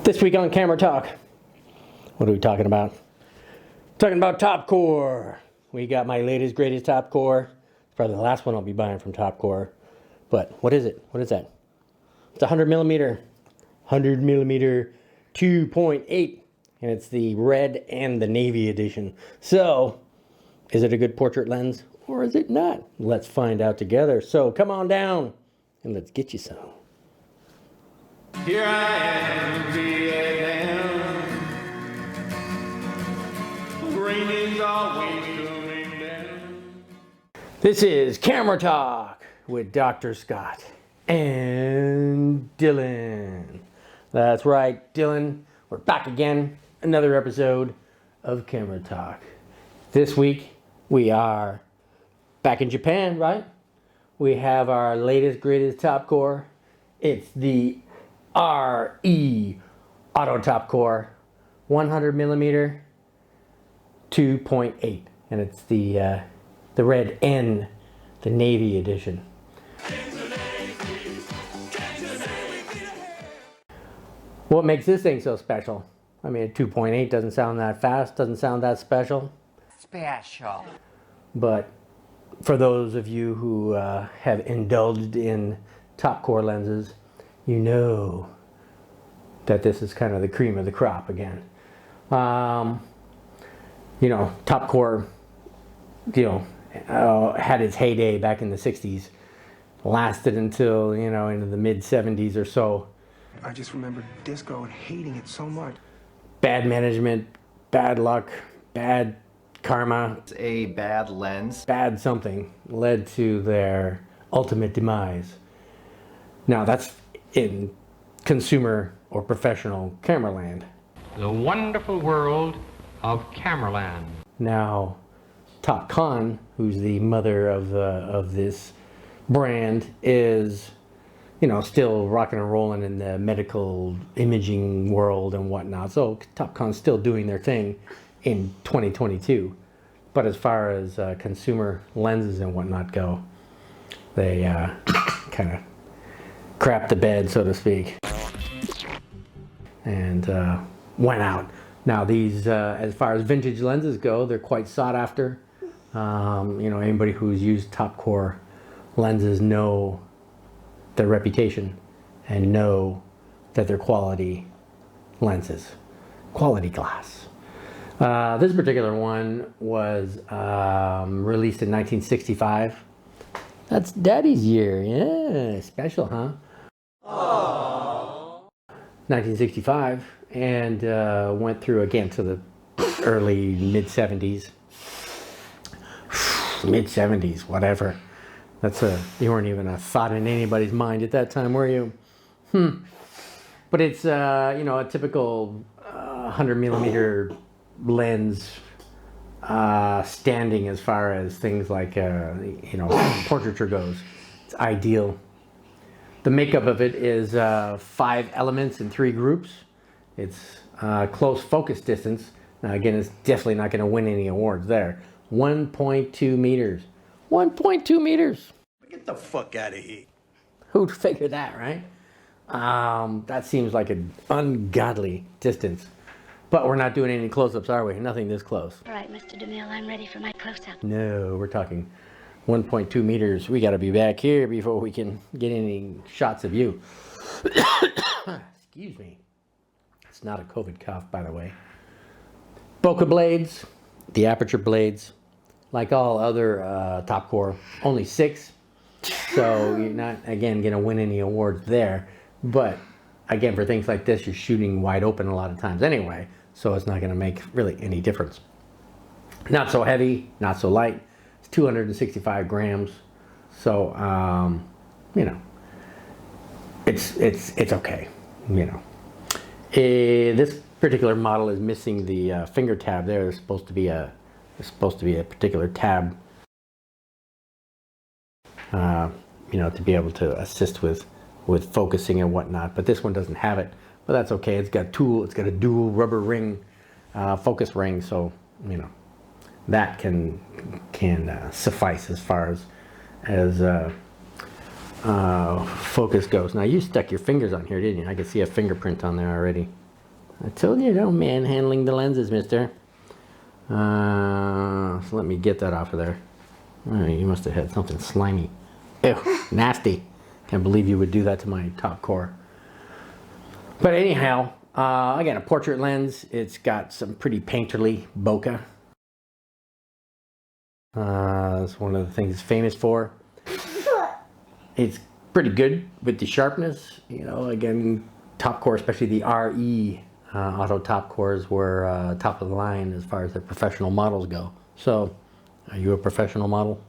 This week on Camera Talk, what are we talking about? Talking about Topcor. We got my latest, greatest Topcor. It's probably the last one I'll be buying from Topcor. But what is it? What is that? It's 100 millimeter 2.8, and it's the red and the navy edition. So, is it a good portrait lens or is it not? Let's find out together. So come on down and let's get you some. Here I am, Vietnam. Rain is always coming down. This is Camera Talk with Dr. Scott and Dylan. That's right, Dylan. We're back again. Another episode of Camera Talk. This week we are back in Japan, right? We have our latest, greatest Topcor. It's the RE Auto Topcor 100 millimeter 2.8, and it's the red N, the navy edition. What makes this thing so special? I mean, a 2.8 doesn't sound that fast, doesn't sound that special. But for those of you who have indulged in Topcor lenses, you know that this is kind of the cream of the crop again. You know, Topcor, had its heyday back in the 60s, lasted until, into the mid 70s or so. I just remember disco and hating it so much. Bad management, bad luck, bad karma. It's a bad lens. Bad something led to their ultimate demise. Now that's in consumer or professional camera land. The wonderful world of Cameraland. Now, Topcon, who's the mother of this brand, is still rocking and rolling in the medical imaging world and whatnot. So Topcon's still doing their thing in 2022. But as far as consumer lenses and whatnot go, they kind of crapped the bed, so to speak, and went out. Now these, as far as vintage lenses go, they're quite sought after. Anybody who's used Topcor lenses know their reputation and know that they're quality lenses, quality glass. This particular one was released in 1965. That's Daddy's year, yeah, special, huh? Aww. 1965, and went through again to the early mid 70s. Mid 70s, whatever. You weren't even a thought in anybody's mind at that time, were you? But it's a typical 100 millimeter lens, standing as far as things like portraiture goes. It's ideal. The makeup of it is 5 elements in 3 groups. It's close focus distance. Now again, it's definitely not going to win any awards there. 1.2 meters. 1.2 meters. Get the fuck out of here. Who'd figure that, right? That seems like an ungodly distance. But we're not doing any close-ups, are we? Nothing this close. All right, Mr. DeMille, I'm ready for my close-up. No, we're talking 1.2 meters. We got to be back here before we can get any shots of you. Excuse me. It's not a COVID cough, by the way. Bokeh blades, the aperture blades, like all other Topcor, only 6. So you're not, again, going to win any awards there. But, again, for things like this, you're shooting wide open a lot of times anyway. So it's not going to make really any difference. Not so heavy, not so light. It's 265 grams. So, it's okay, this particular model is missing the finger tab there. There's supposed to be a particular tab, to be able to assist with focusing and whatnot. But this one doesn't have it. But that's okay. It's got a dual rubber ring, focus ring. So that can suffice as far as focus goes. Now you stuck your fingers on here, didn't you? I can see a fingerprint on there already. I told you, no manhandling the lenses, mister. So let me get that off of there. Oh, you must have had something slimy. Ew, nasty. Can't believe you would do that to my Topcor. But anyhow, again, a portrait lens. It's got some pretty painterly bokeh. That's one of the things it's famous for. It's pretty good with the sharpness. You know, again, Topcor, especially the RE auto Topcors, were top of the line as far as the professional models go. So, are you a professional model?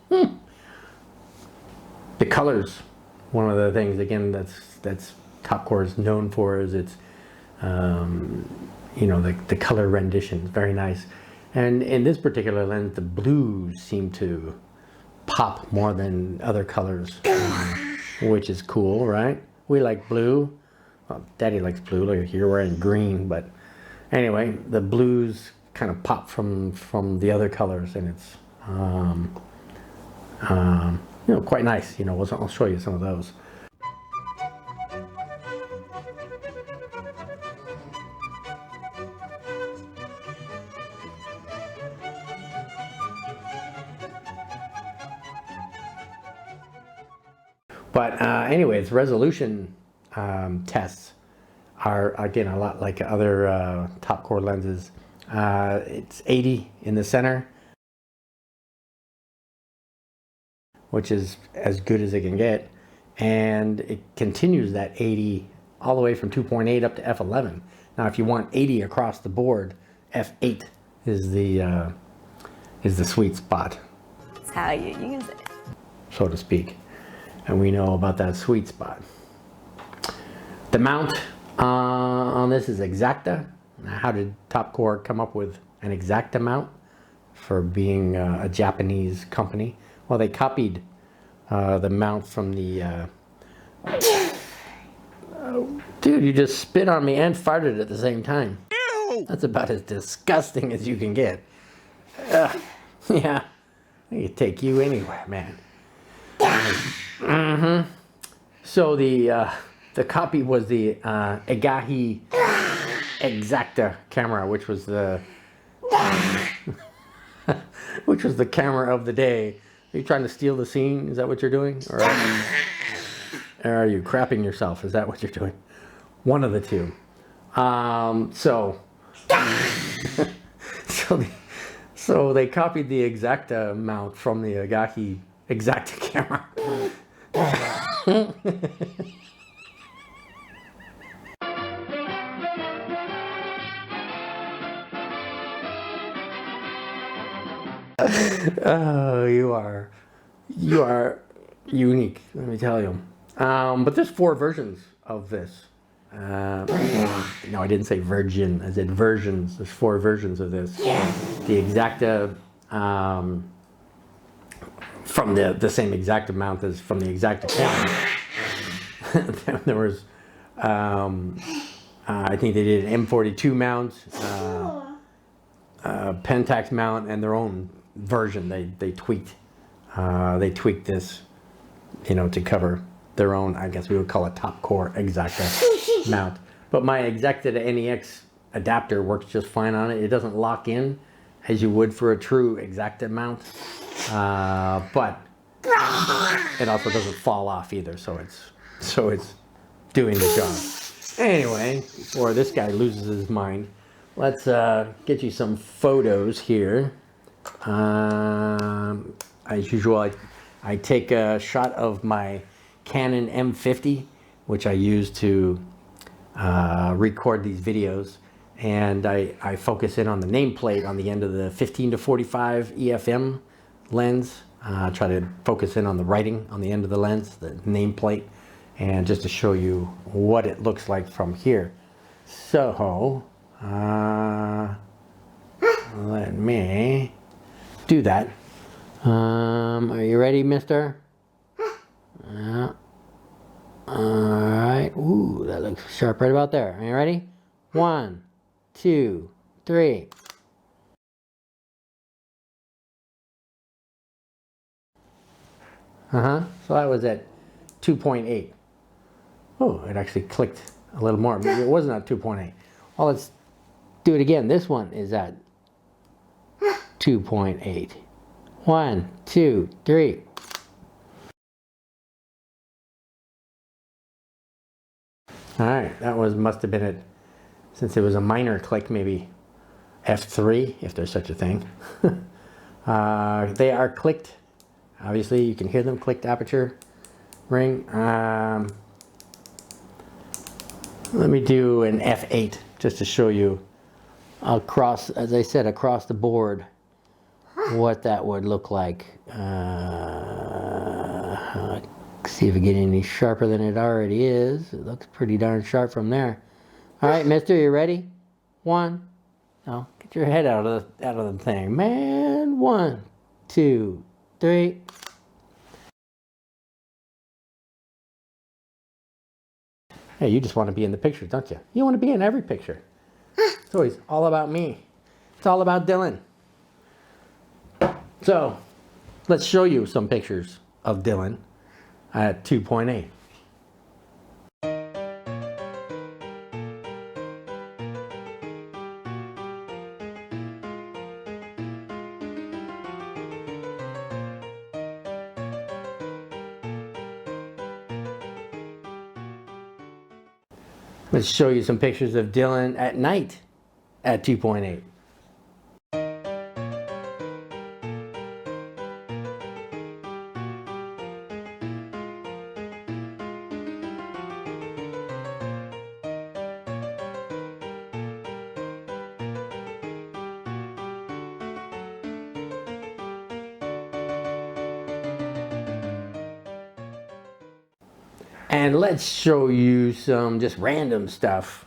The colors, one of the things again that's Topcor is known for is its, you know, the color rendition. Very nice. And in this particular lens, the blues seem to pop more than other colors, which is cool, right? We like blue. Well, Daddy likes blue. Look, you're wearing green, but anyway, the blues kind of pop from the other colors, and it's you know, quite nice. You know, I'll show you some of those. But anyways, resolution tests are again a lot like other Topcor lenses. It's 80 in the center, which is as good as it can get, and it continues that 80 all the way from 2.8 up to f11. Now, if you want 80 across the board, f8 is the sweet spot. That's how you use it, so to speak. And we know about that sweet spot. The mount on this is Exacta. Now, how did Topcor come up with an Exacta mount for being a Japanese company? Well, they copied the mount from the... Dude, you just spit on me and farted at the same time. Ew! That's about as disgusting as you can get. Yeah, I could take you anywhere, man. So the copy was the Agahi Exacta camera, which was the camera of the day. Are you trying to steal the scene? Is that what you're doing, or are you crapping yourself? Is that what you're doing? One of the two. So they copied the Exacta mount from the Agahi Exacta camera. Oh, you are unique, let me tell you. But there's 4 versions of this. No, I didn't say virgin. I said versions. There's 4 versions of this. The Exacta, from the same exact amount as from the Exacta camera. There was, I think they did an M42 mount, Pentax mount, and their own version. They tweaked this, you know, to cover their own, I guess we would call it Topcor Exacta mount. But my Exacta to NEX adapter works just fine on it. It doesn't lock in as you would for a true Exacta mount, but it also doesn't fall off either. So it's doing the job. Anyway, before this guy loses his mind, let's get you some photos here. As usual, I take a shot of my Canon M50, which I use to record these videos, and I focus in on the nameplate on the end of the 15 to 45 EFM lens. Try to focus in on the writing on the end of the lens, the nameplate, and just to show you what it looks like from here. So let me do that. Are you ready, mister? Yeah. Alright. Ooh, that looks sharp right about there. Are you ready? 1, 2, 3. So that was at 2.8. Oh, it actually clicked a little more. Maybe it wasn't at 2.8. Well, let's do it again. This one is at 2.8. 1, 2, 3. All right, that must have been it, since it was a minor click, maybe f3, if there's such a thing. They are clicked. Obviously, you can hear them clicked aperture ring. Let me do an f8 just to show you across, as I said, across the board, what that would look like. See if we get any sharper than it already is. It looks pretty darn sharp from there. All right, mister, you ready? 1. No, get your head out of the thing, man. 1, 2, 3. Hey, you just want to be in the picture, don't you? You want to be in every picture. It's always all about me. It's all about Dylan. So, let's show you some pictures of Dylan at 2.8. Let's show you some pictures of Dylan at night at 2.8. And let's show you some just random stuff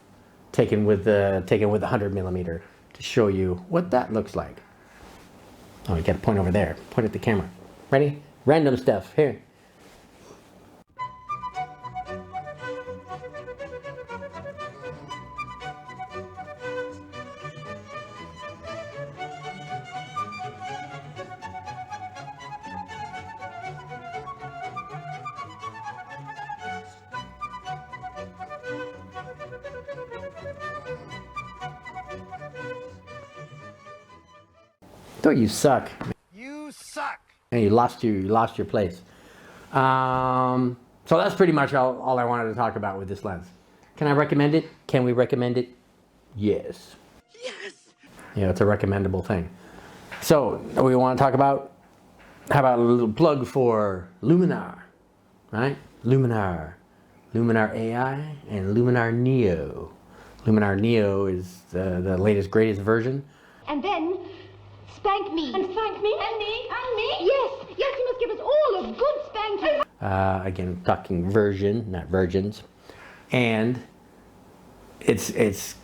taken with the 100mm to show you what that looks like. Oh, you got to point over there. Point at the camera. Ready? Random stuff. Here. So you suck. You suck. And you lost your place. So that's pretty much all I wanted to talk about with this lens. Can I recommend it? Can we recommend it? Yes. Yes. Yeah, it's a recommendable thing. So we want to talk about, how about a little plug for Luminar, right? Luminar AI and Luminar Neo. Luminar Neo is the latest, greatest version. And then spank me. And spank me. And me. And me. Yes. Yes, you must give us all a good spanking. Again, talking version, not virgins. And it's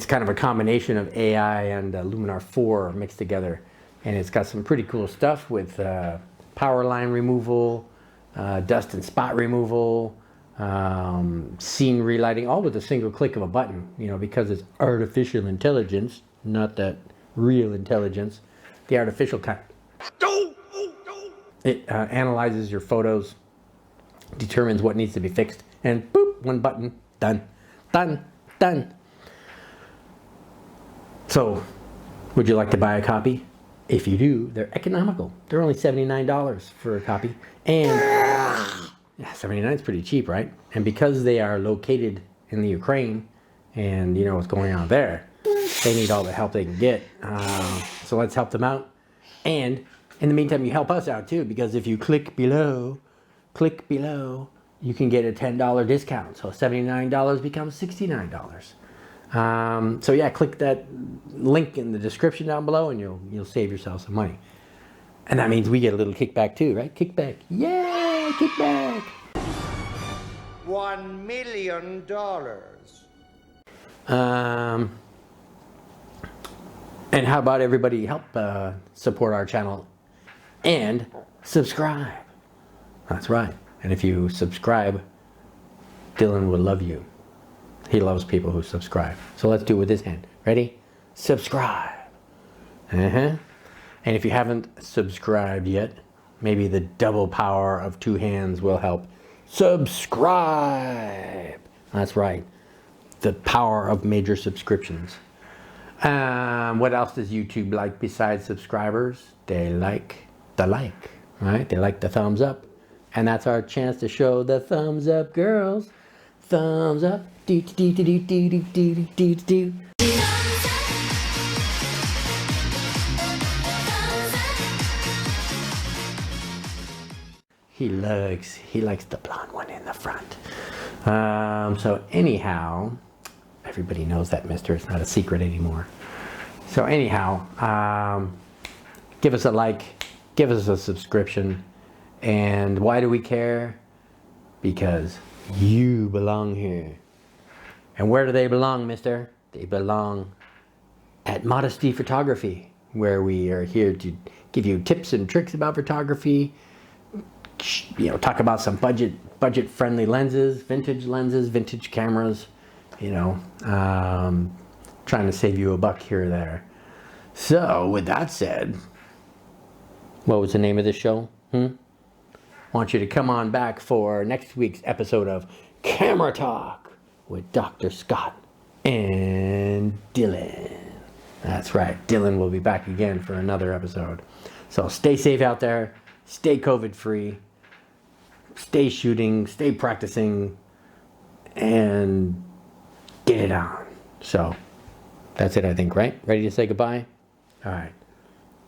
kind of a combination of AI and Luminar 4 mixed together. And it's got some pretty cool stuff with Powerline removal, dust and spot removal, scene relighting, all with a single click of a button, you know, because it's artificial intelligence, not that real intelligence. The artificial kind. It analyzes your photos, determines what needs to be fixed, and boop, one button, done, done, done. So, would you like to buy a copy? If you do, they're economical. They're only $79 for a copy. And yeah, 79 is pretty cheap, right? And because they are located in the Ukraine, and you know what's going on there, they need all the help they can get. So let's help them out. And in the meantime, you help us out too, because if you click below, you can get a $10 discount. So $79 becomes $69. So yeah, click that link in the description down below and you'll save yourself some money. And that means we get a little kickback too, right? Kickback. Yay, kickback. $1 million. And how about everybody help support our channel and subscribe? That's right. And if you subscribe, Dylan will love you. He loves people who subscribe. So let's do it with his hand. Ready? Subscribe. And if you haven't subscribed yet, maybe the double power of two hands will help. Subscribe. That's right. the power of major subscriptions. What else does YouTube like besides subscribers? They like the like, right? They like the thumbs up. And that's our chance to show the thumbs up, girls. Thumbs up. Do, do, do, do, do, do, do, do, do. He likes the blonde one in the front. So anyhow, everybody knows that, mister. It's not a secret anymore. So anyhow, give us a like, give us a subscription. And why do we care? Because you belong here. And where do they belong, mister? They belong at Modesty Photography, where we are here to give you tips and tricks about photography, you know, talk about some budget friendly lenses, vintage cameras, you know, trying to save you a buck here or there. So with that said, what was the name of this show? Want you to come on back for next week's episode of Camera Talk with Dr. Scott and Dylan. That's right, Dylan will be back again for another episode. So stay safe out there, stay COVID free, stay shooting, stay practicing, and get it on. So that's it, I think, right? Ready to say goodbye? All right,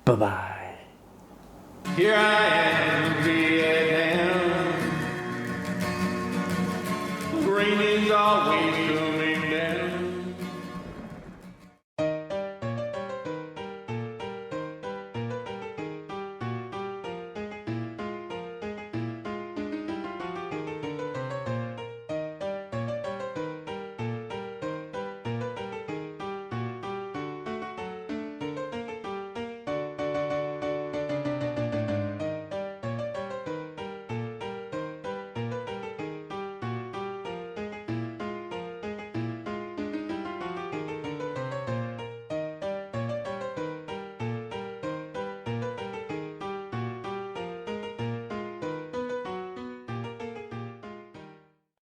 bye-bye. Here I am.